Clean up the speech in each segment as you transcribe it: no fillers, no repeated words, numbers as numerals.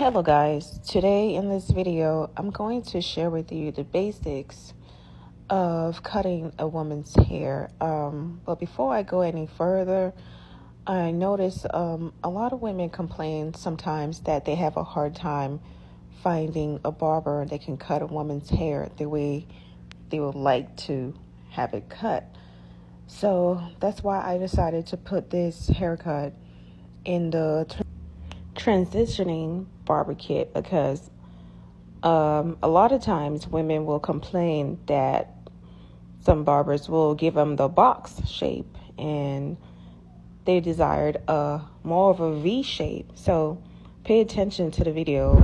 Hello guys, today in this video I'm going to share with you the basics of cutting a woman's hair. But before I go any further, I notice a lot of women complain sometimes that they have a hard time finding a barber that can cut a woman's hair the way they would like to have it cut. So that's why I decided to put this haircut in the transitioning barber kit, because a lot of times women will complain that some barbers will give them the box shape and they desired more of a V shape. So pay attention to the video.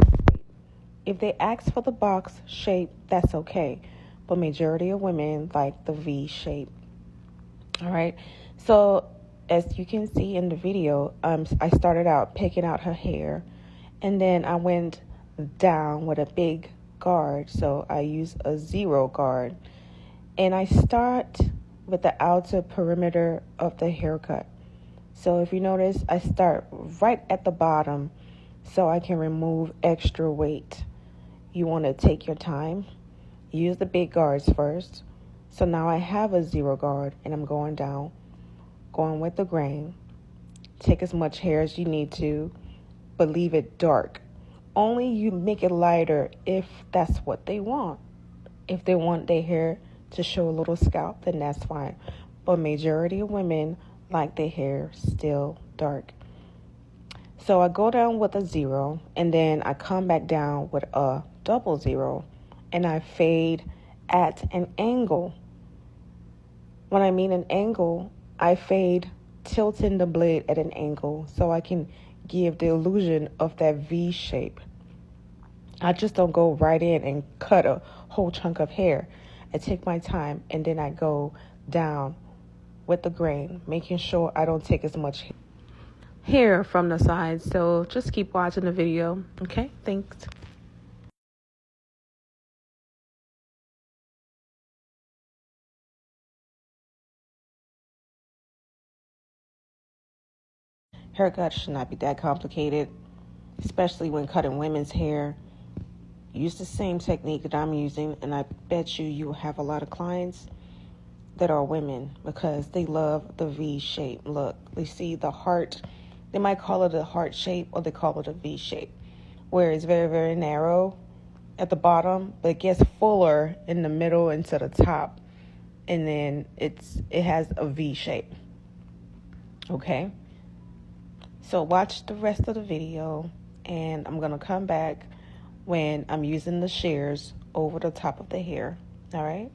If they ask for the box shape, that's okay, but majority of women like the V shape. All right, so as you can see in the video, I started out picking out her hair, and then I went down with a big guard. So I use a 0 guard, and I start with the outer perimeter of the haircut. So if you notice, I start right at the bottom so I can remove extra weight. You want to take your time, use the big guards first. So now I have a 0 guard and I'm going down, going with the grain. Take as much hair as you need to, but leave it dark. Only you make it lighter if that's what they want. If they want their hair to show a little scalp, then that's fine. But majority of women like their hair still dark. So I go down with a 0, and then I come back down with a double 0, and I fade at an angle. When I mean an angle, I fade tilting the blade at an angle so I can give the illusion of that V shape. I just don't go right in and cut a whole chunk of hair. I take my time, and then I go down with the grain, making sure I don't take as much hair from the sides. So just keep watching the video. Okay, thanks. Haircut should not be that complicated, especially when cutting women's hair. Use the same technique that I'm using, and I bet you will have a lot of clients that are women because they love the V shape look. They see the heart. They might call it a heart shape, or they call it a V shape, where it's very, very narrow at the bottom, but it gets fuller in the middle and to the top, and then it has a V shape. Okay, so watch the rest of the video, and I'm gonna come back when I'm using the shears over the top of the hair. All right.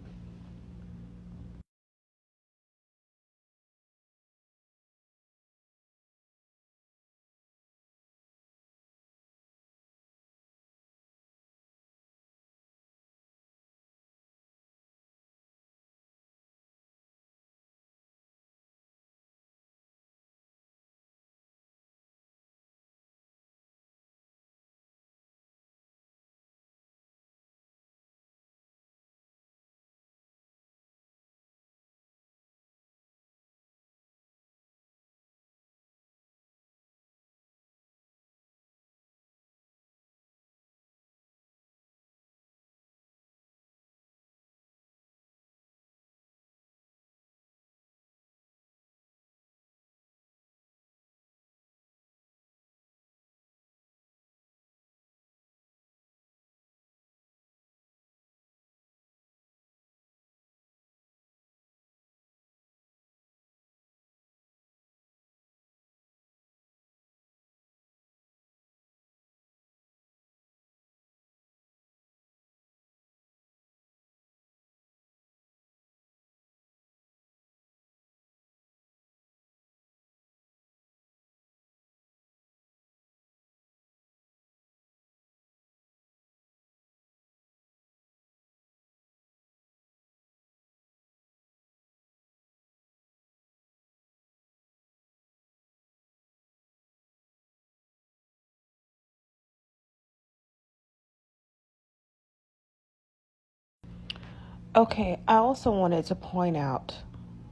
Okay, I also wanted to point out,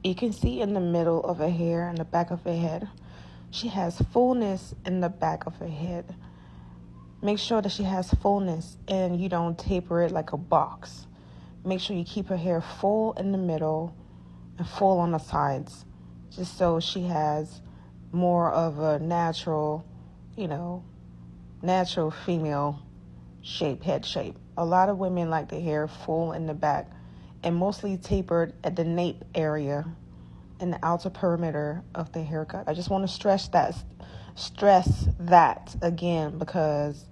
you can see in the middle of her hair and the back of her head, she has fullness in the back of her head. Make sure that she has fullness and you don't taper it like a box. Make sure you keep her hair full in the middle and full on the sides, just so she has more of a natural, natural female shape, head shape. A lot of women like their hair full in the back and mostly tapered at the nape area in the outer perimeter of the haircut. I just want to stress that again, because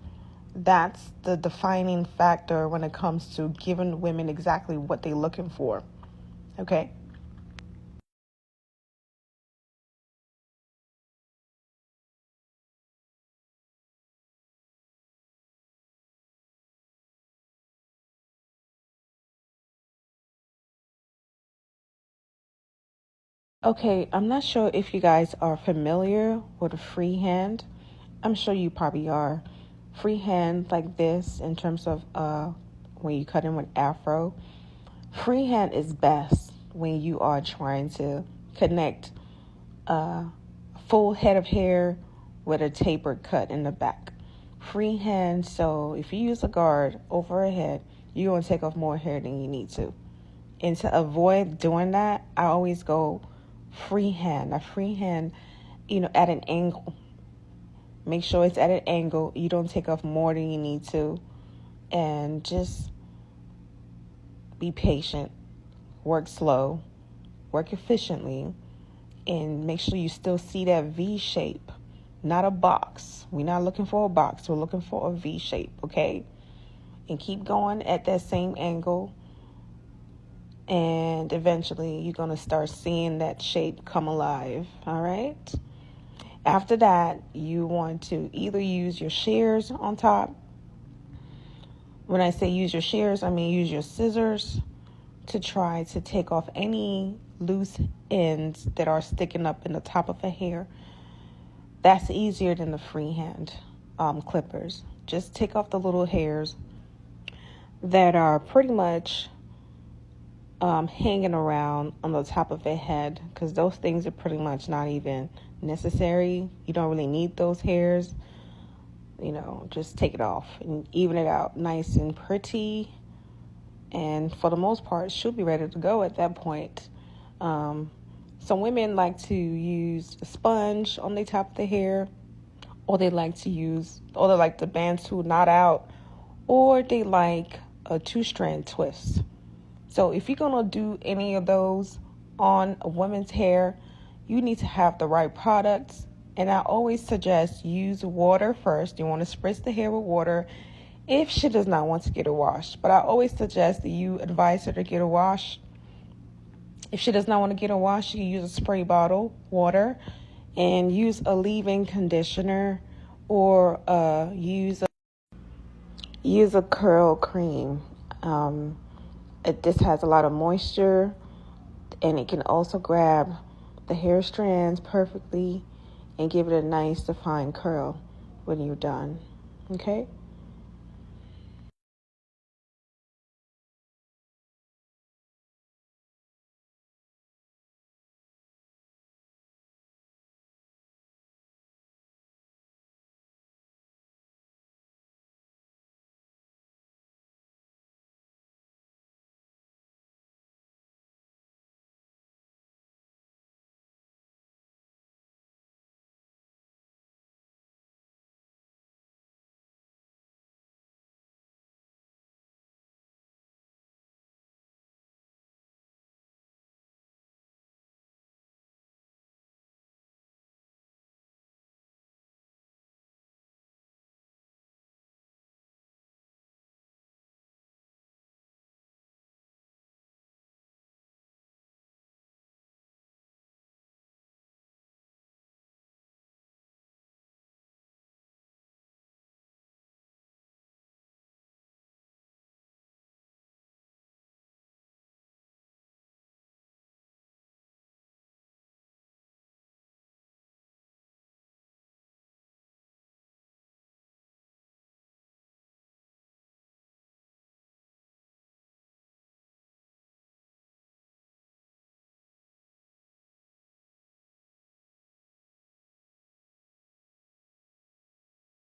that's the defining factor when it comes to giving women exactly what they're looking for. Okay? Okay, I'm not sure if you guys are familiar with a freehand. I'm sure you probably are. Freehand like this in terms of when you cut in with afro. Freehand is best when you are trying to connect a full head of hair with a tapered cut in the back. Freehand, so if you use a guard over a head, you're going to take off more hair than you need to. And to avoid doing that, I always go freehand. A freehand, at an angle. Make sure it's at an angle. You don't take off more than you need to. And just be patient. Work slow. Work efficiently. And make sure you still see that V shape. Not a box. We're not looking for a box. We're looking for a V shape, okay? And keep going at that same angle. And eventually you're going to start seeing that shape come alive, all right? After that, you want to either use your shears on top. When I say use your shears, I mean use your scissors to try to take off any loose ends that are sticking up in the top of a hair. That's easier than the freehand clippers. Just take off the little hairs that are pretty much hanging around on the top of a head, because those things are pretty much not even necessary. You don't really need those hairs. Just take it off and even it out nice and pretty. And for the most part, she'll be ready to go at that point. Some women like to use a sponge on the top of the hair, or they like the bantu knot out, or they like a 2-strand twist. So if you're going to do any of those on a woman's hair, you need to have the right products. And I always suggest use water first. You want to spritz the hair with water if she does not want to get a wash. But I always suggest that you advise her to get a wash. If she does not want to get a wash, you can use a spray bottle, water, and use a leave-in conditioner, or use a curl cream. This has a lot of moisture, and it can also grab the hair strands perfectly and give it a nice defined curl when you're done. Okay?